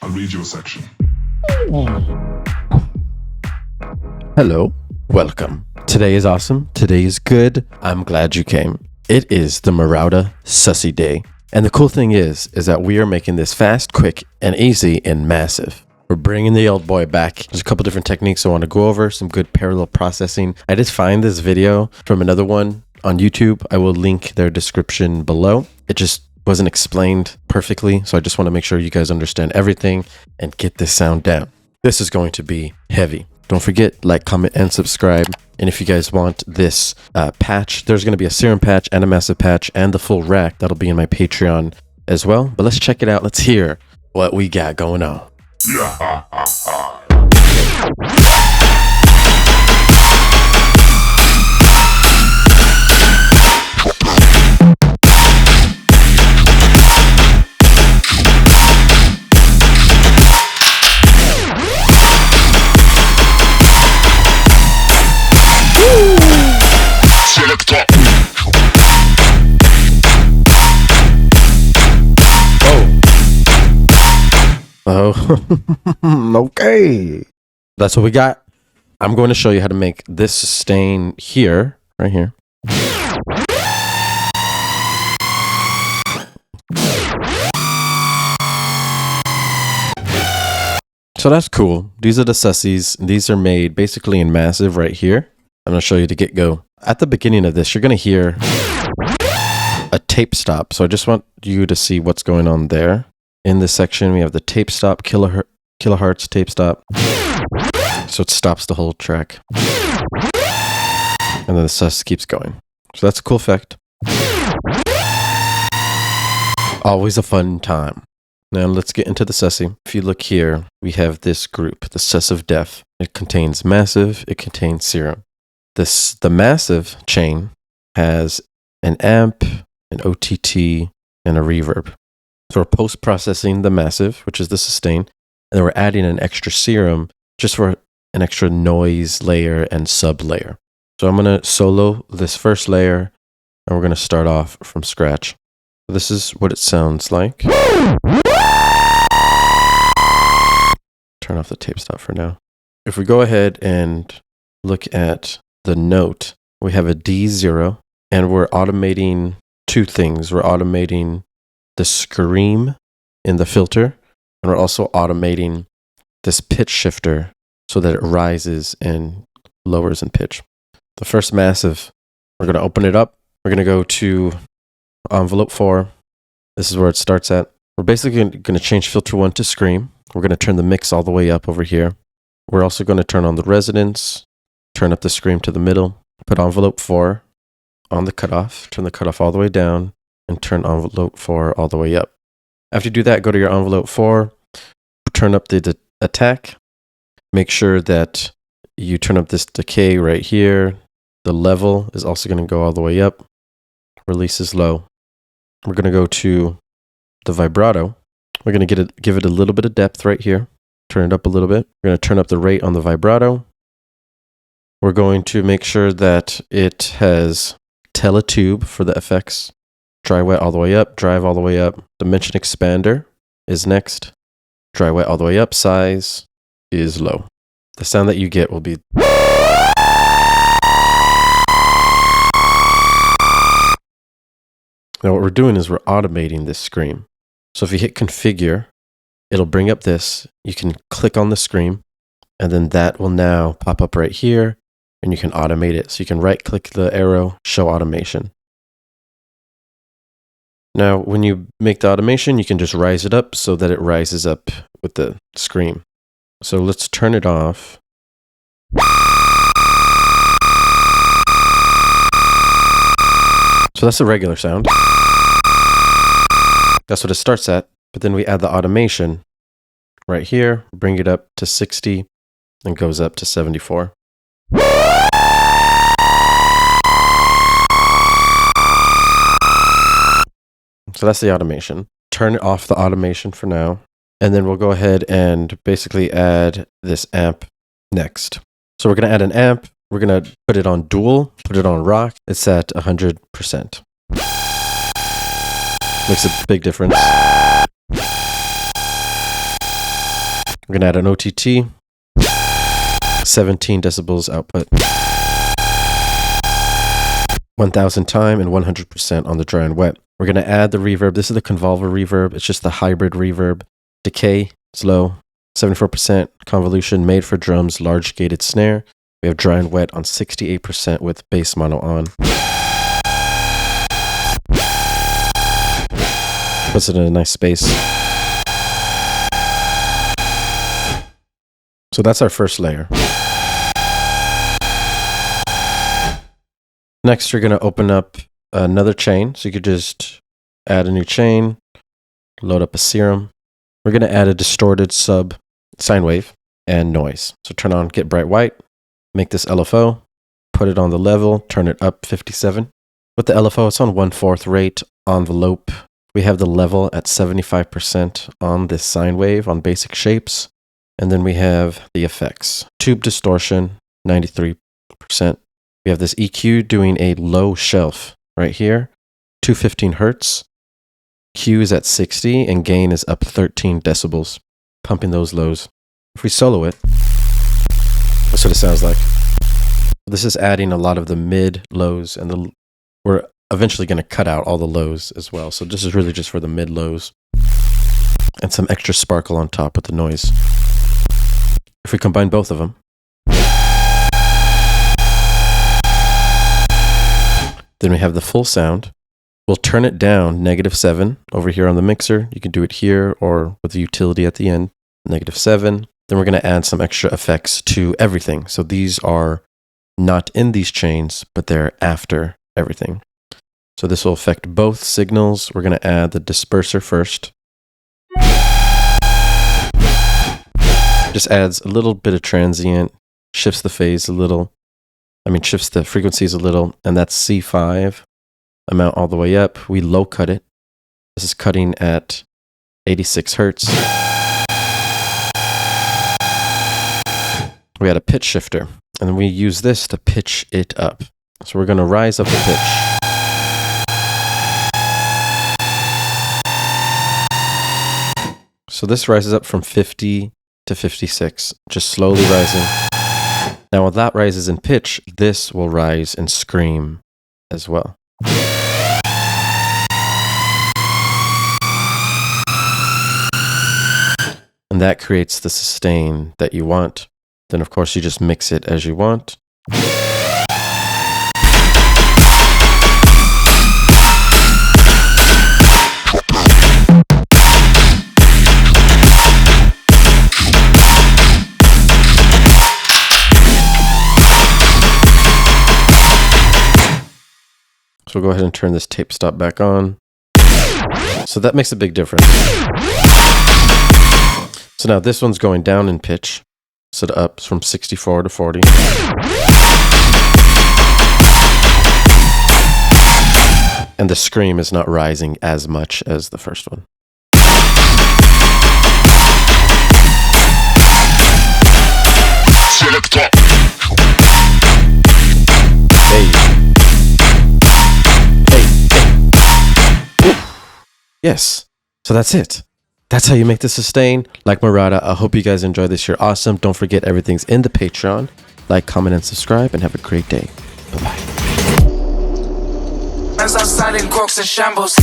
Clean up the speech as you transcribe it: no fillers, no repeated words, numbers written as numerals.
I'll read you a section. Hello, welcome. Today is awesome. Today is good. I'm glad you came. It is the MARAUDA Sussy Day. And the cool thing is that we are making this fast, quick, and easy and massive. We're bringing the old boy back. There's a couple different techniques I want to go over, some good parallel processing. I did find this video from another one on YouTube. I will link their description below. It just wasn't explained perfectly, so I just want to make sure you guys understand everything and get this sound down. This is going to be heavy. Don't forget, like, comment, and subscribe. And if you guys want this patch, there's going to be a serum patch and a massive patch and the full rack. That'll be in my Patreon as well. But let's check it out. Let's hear what we got going on. Oh, okay. That's what we got. I'm going to show you how to make this sustain here, right here. So that's cool. These are the sussies. These are made basically in massive right here. I'm going to show you the get-go. At the beginning of this, you're going to hear a tape stop. So I just want you to see what's going on there. In this section, we have the tape stop, Kilohearts tape stop. So it stops the whole track. And then the sus keeps going. So that's a cool effect. Always a fun time. Now let's get into the sussy. If you look here, we have this group, the sus of death. It contains massive, it contains serum. The massive chain has an amp, an OTT, and a reverb. So we're post-processing the massive, which is the sustain, and then we're adding an extra serum just for an extra noise layer and sub layer. So I'm going to solo this first layer, and we're going to start off from scratch. This is what it sounds like. Turn off the tape stop for now. If we go ahead and look at the note, we have a D0, and we're automating two things. We're automating the scream in the filter, and we're also automating this pitch shifter so that it rises and lowers in pitch. The first massive, we're going to open it up. We're going to go to envelope 4. This is where it starts at. We're basically going to change filter 1 to scream. We're going to turn the mix all the way up over here. We're also going to turn on the resonance, turn up the scream to the middle, put envelope 4 on the cutoff, turn the cutoff all the way down, and turn envelope 4 all the way up. After you do that, go to your envelope 4, turn up the attack, make sure that you turn up this decay right here. The level is also going to go all the way up. Release is low. We're going to go to the vibrato. We're going to give it a little bit of depth right here. Turn it up a little bit. We're going to turn up the rate on the vibrato. We're going to make sure that it has teletube for the effects. Dry wet all the way up, drive all the way up. Dimension expander is next. Dry wet all the way up, size is low. The sound that you get will be... Now what we're doing is we're automating this scream. So if you hit configure, it'll bring up this. You can click on the scream, and then that will now pop up right here, and you can automate it. So you can right click the arrow, show automation. Now, when you make the automation, you can just rise it up so that it rises up with the scream. So let's turn it off. So that's the regular sound. That's what it starts at. But then we add the automation right here, bring it up to 60, and goes up to 74. So that's the automation. Turn off the automation for now. And then we'll go ahead and basically add this amp next. So we're going to add an amp. We're going to put it on dual, put it on rock. It's at 100%. Makes a big difference. We're going to add an OTT, 17 decibels output, 1000 time and 100% on the dry and wet. We're going to add the reverb. This is the convolver reverb. It's just the hybrid reverb. Decay, it's low, 74% convolution, made for drums, large gated snare. We have dry and wet on 68% with bass mono on. Puts it in a nice space. So that's our first layer. Next, you're going to open up another chain. So you could just add a new chain, load up a serum. We're going to add a distorted sub sine wave and noise. So turn on Get Bright White, make this LFO, put it on the level, turn it up 57. With the LFO, it's on 1/4 rate. Envelope, we have the level at 75% on this sine wave on basic shapes. And then we have the effects. Tube distortion, 93%. We have this EQ doing a low shelf right here, 215 Hertz. Q is at 60 and gain is up 13 decibels, pumping those lows. If we solo it, that's what it sounds like. This is adding a lot of the mid lows, and we're eventually going to cut out all the lows as well. So this is really just for the mid lows and some extra sparkle on top with the noise. If we combine both of them, then we have the full sound. We'll turn it down -7 over here on the mixer. You can do it here or with the utility at the end, -7. Then we're going to add some extra effects to everything. So these are not in these chains, but they're after everything. So this will affect both signals. We're going to add the disperser first. Just adds a little bit of transient, shifts the phase a little. Shifts the frequencies a little, and that's C5. Amount all the way up. We low cut it. This is cutting at 86 Hertz. We add a pitch shifter, and then we use this to pitch it up. So we're going to rise up the pitch. So this rises up from 50 to 56, just slowly rising. Now, while that rises in pitch, this will rise and scream as well. And that creates the sustain that you want. Then, of course, you just mix it as you want. So we'll go ahead and turn this tape stop back on. So that makes a big difference. So now this one's going down in pitch. So the up's from 64 to 40. And the scream is not rising as much as the first one. Hey. Yes. So that's it. That's how you make the sustain. Like MARAUDA, I hope you guys enjoyed this. You're awesome. Don't forget everything's in the Patreon. Like, comment, and subscribe, and have a great day. Bye-bye. As outside in crooks and shambles.